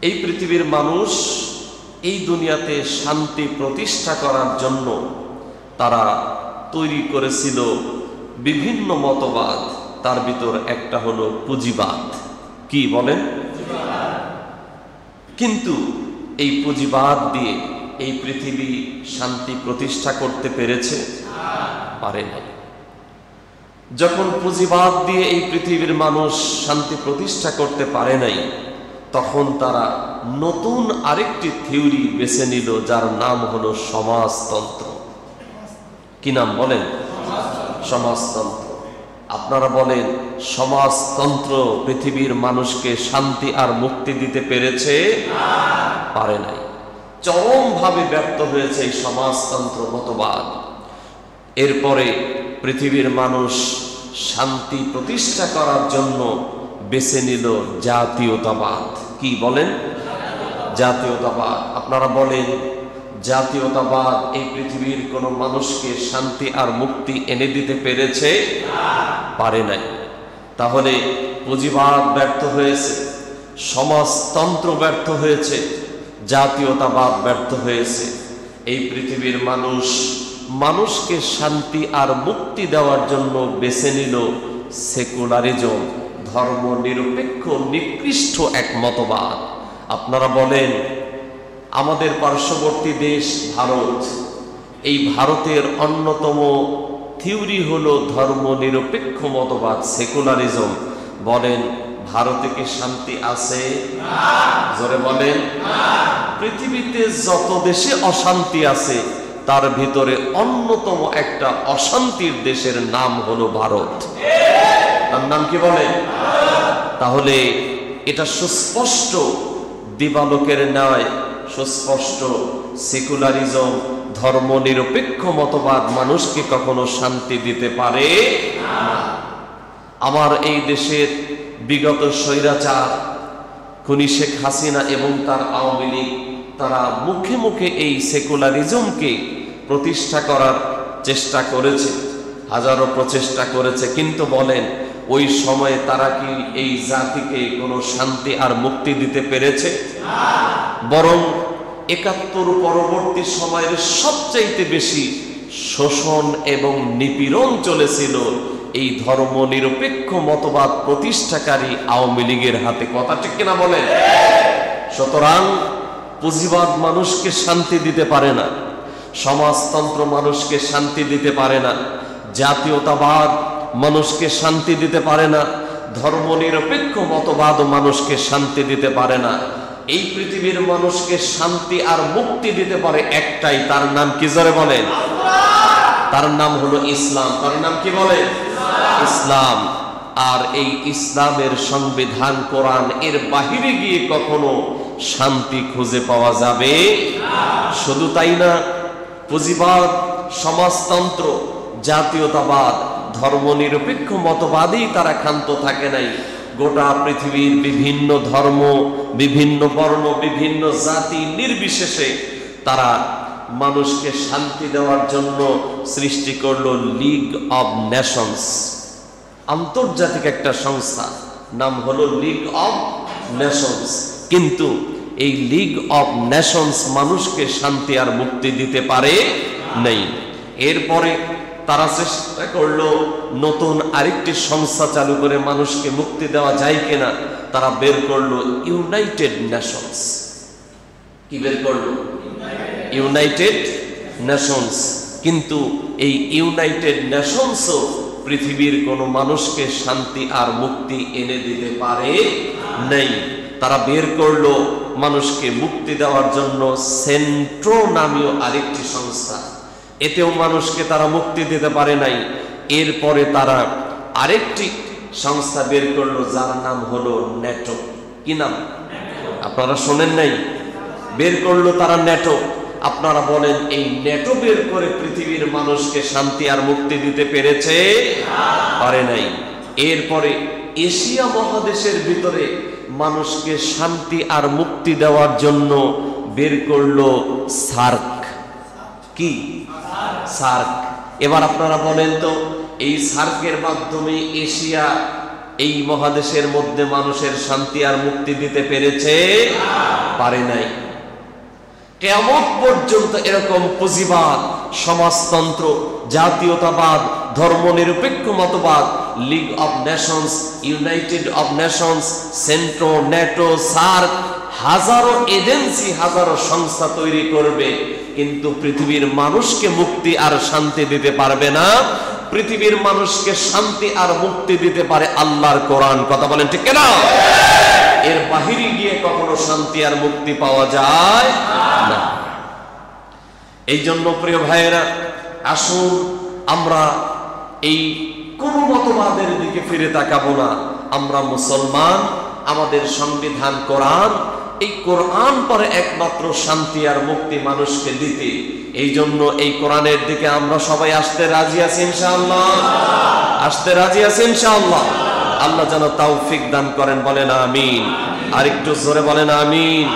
এই পৃথিবীর মানুষ এই দুনিয়াতে শান্তি প্রতিষ্ঠা করার জন্য তারা তৈরি করেছিল বিভিন্ন মতবাদ। তার ভিতর একটা হলো পুঁজিবাদ। কি বলেন? কিন্তু এই পুঁজিবাদ দিয়ে এই পৃথিবী শান্তি প্রতিষ্ঠা করতে পেরেছে? পারে নাই। যখন পুঁজিবাদ দিয়ে এই পৃথিবীর মানুষ শান্তি প্রতিষ্ঠা করতে পারে নাই, তখন তারা নতুন আরেকটি থিওরি বেছে নিল, যার নাম হলো সমাজতন্ত্র। কি নাম বলেন? সমাজতন্ত্র। আপনারা বলেন, সমাজতন্ত্র পৃথিবীর মানুষকে শান্তি আর মুক্তি দিতে পেরেছে? পারে নাই। চরমভাবে ব্যর্থ হয়েছে এই সমাজতন্ত্র মতবাদ। এরপরে পৃথিবীর মানুষ শান্তি প্রতিষ্ঠা করার জন্য বেছে নিল জাতীয়তাবাদ। কি বলেন? জাতীয়তাবাদ। আপনারা বলেন, জাতীয়তাবাদ এই পৃথিবীর কোন মানুষকে শান্তি আর মুক্তি এনে দিতে পেরেছে? পারে নাই। তাহলে পুঁজিবাদ ব্যর্থ হয়েছে, সমাজতন্ত্র ব্যর্থ হয়েছে, জাতীয়তাবাদ ব্যর্থ হয়েছে। এই পৃথিবীর মানুষকে শান্তি আর মুক্তি দেওয়ার জন্য বেছে নিল সেকুলারিজম, ধর্ম নিরপেক্ষ নিকৃষ্ট এক মতবাদ। আপনারা বলেন, আমাদের পার্শ্ববর্তী দেশ ভারত, এই ভারতের অন্যতম থিওরি হলো ধর্ম নিরপেক্ষ মতবাদ, সেকুলারিজম। বলেন, ভারতে কি শান্তি আছে? জোরে বলেন। পৃথিবীতে যত দেশে অশান্তি আছে, তার ভিতরে অন্যতম একটা অশান্তির দেশের নাম হলো ভারত। তার নাম কি বলেন? তাহলে এটা সুস্পষ্ট, দিবালোকের ন্যায় সুস্পষ্ট, সেকুলারিজম, ধর্ম নিরপেক্ষ মতবাদ মানুষকে কখনো শান্তি দিতে পারে না। আমার এই দেশের বিগত স্বৈরাচার খুনি শেখ হাসিনা এবং তার আওয়ামী লীগ, তারা মুখে মুখে এই সেকুলারিজমকে প্রতিষ্ঠা করার চেষ্টা করেছে, হাজারো প্রচেষ্টা করেছে। কিন্তু বলেন, ওই সময়ে তারা কি এই জাতিকে কোনো শান্তি আর মুক্তি দিতে পেরেছে? বরং ৭১ পরবর্তী সময়ের সবচাইতে বেশি শোষণ এবং নিপীড়ন চলেছিল এই ধর্ম নিরপেক্ষ মতবাদ প্রতিষ্ঠাকারী আওয়ামী লীগের হাতে। কথা ঠিক কিনা বলেন? সুতরাং পুঁজিবাদ মানুষকে শান্তি দিতে পারে না, সমাজতন্ত্র মানুষকে শান্তি দিতে পারে না, জাতীয়তাবাদ মানুষকে শান্তি দিতে পারে না, ধর্ম নিরপেক্ষ মতবাদ মানুষকে শান্তি দিতে পারে না। এই পৃথিবীর মানুষকে শান্তি আর মুক্তি দিতে পারে একটাই, তার নাম কি? জোরে বলেন। তার নাম হলো ইসলাম। তার নাম কি বলেন? ইসলাম। আর এই ইসলামের সংবিধান কোরআন, এর বাহিরে গিয়ে কখনো শান্তি খুঁজে পাওয়া যাবে না। শুধু তাই না, পুঁজিবাদ, সমাজতন্ত্র, জাতীয়তাবাদ, ধর্ম নিরপেক্ষ মতবাদেই তারা ক্ষান্ত থাকে নাই। গোটা পৃথিবীর বিভিন্ন ধর্ম, বিভিন্ন বর্ণ, বিভিন্ন জাতি নির্বিশেষে তারা মানুষকে শান্তি দেওয়ার জন্য সৃষ্টি করলো লিগ অব নেশনস, আন্তর্জাতিক একটা সংস্থা, নাম হলো লিগ অব নেশনস। কিন্তু এই লিগ অব নেশনস মানুষকে শান্তি আর মুক্তি দিতে পারে নাই। এরপরে তারা চেষ্টা করলো নতুন আরেকটি সংস্থা চালু করে মানুষকে মুক্তি দেওয়া যায় কিনা। তারা বের করলো ইউনাইটেড নেশনস। কি বের করলো? United Nations. কিন্তু এই ইউনাইটেড নেশনসও পৃথিবীর কোনো মানুষকে শান্তি আর মুক্তি এনে দিতে পারে নাই। তারা বের করলো মানুষকে মুক্তি দেওয়ার জন্য সেন্ট্রো নামীয় আরেকটি সংস্থা, এতেও মানুষকে তারা মুক্তি দিতে পারে নাই। এরপরে তারা আরেকটি সংস্থা বের করলো, যার নাম হলো ন্যাটো। কি নাম? আপনারা শোনেন নাই? বের করলো তারা ন্যাটো। আপনারা বলেন, এই ন্যাটো বের করে পৃথিবীর মানুষকে শান্তি আর মুক্তি দিতে পেরেছে? পারে নাই। এরপরে এশিয়া মহাদেশের ভিতরে মানুষকে শান্তি আর মুক্তি দেওয়ার জন্য বের করলো সার্ক। কি? সার্ক। এবার আপনারা বলেন তো, এই সার্কের মাধ্যমে এশিয়া এই মহাদেশের মধ্যে মানুষের শান্তি আর মুক্তি দিতে পেরেছে? পারে নাই। কিয়ামত পর্যন্ত এরকম পুঁজিবাদ, সমাজতন্ত্র, জাতীয়তাবাদ, ধর্মনিরপেক্ষ মতবাদ, league of Nations, United of Nations, Centra, NATO, SAARC, হাজারো এজেন্সি, হাজারো সংস্থা তৈরি করবে, কিন্তু পৃথিবীর মানুষকে মুক্তি আর শান্তি দিতে পারবে না। পৃথিবীর মানুষকে শান্তি আর মুক্তি দিতে পারে আল্লাহর কোরআন। কথা বলেন ঠিক কিনা? এর বাহিরে গিয়ে কখনো শান্তি আর মুক্তি পাওয়া যায় না। এই জন্য প্রিয় ভাইয়েরা, আসুন আমরা এই কোন মতবাদের দিকে ফিরে তাকাবো না। আমরা মুসলমান, আমাদের সংবিধান কোরআন, এই কোরআন পরে একমাত্র শান্তি আর মুক্তি মানুষকে দিতে। এই জন্য এই কোরআনের দিকে আমরা সবাই আসতে রাজি আছি ইনশাআল্লাহ, আসতে রাজি আছি ইনশাআল্লাহ। আল্লাহ যেন তৌফিক দান করেন, বলেন আমিন। আর একটু জোরে বলেন আমিন।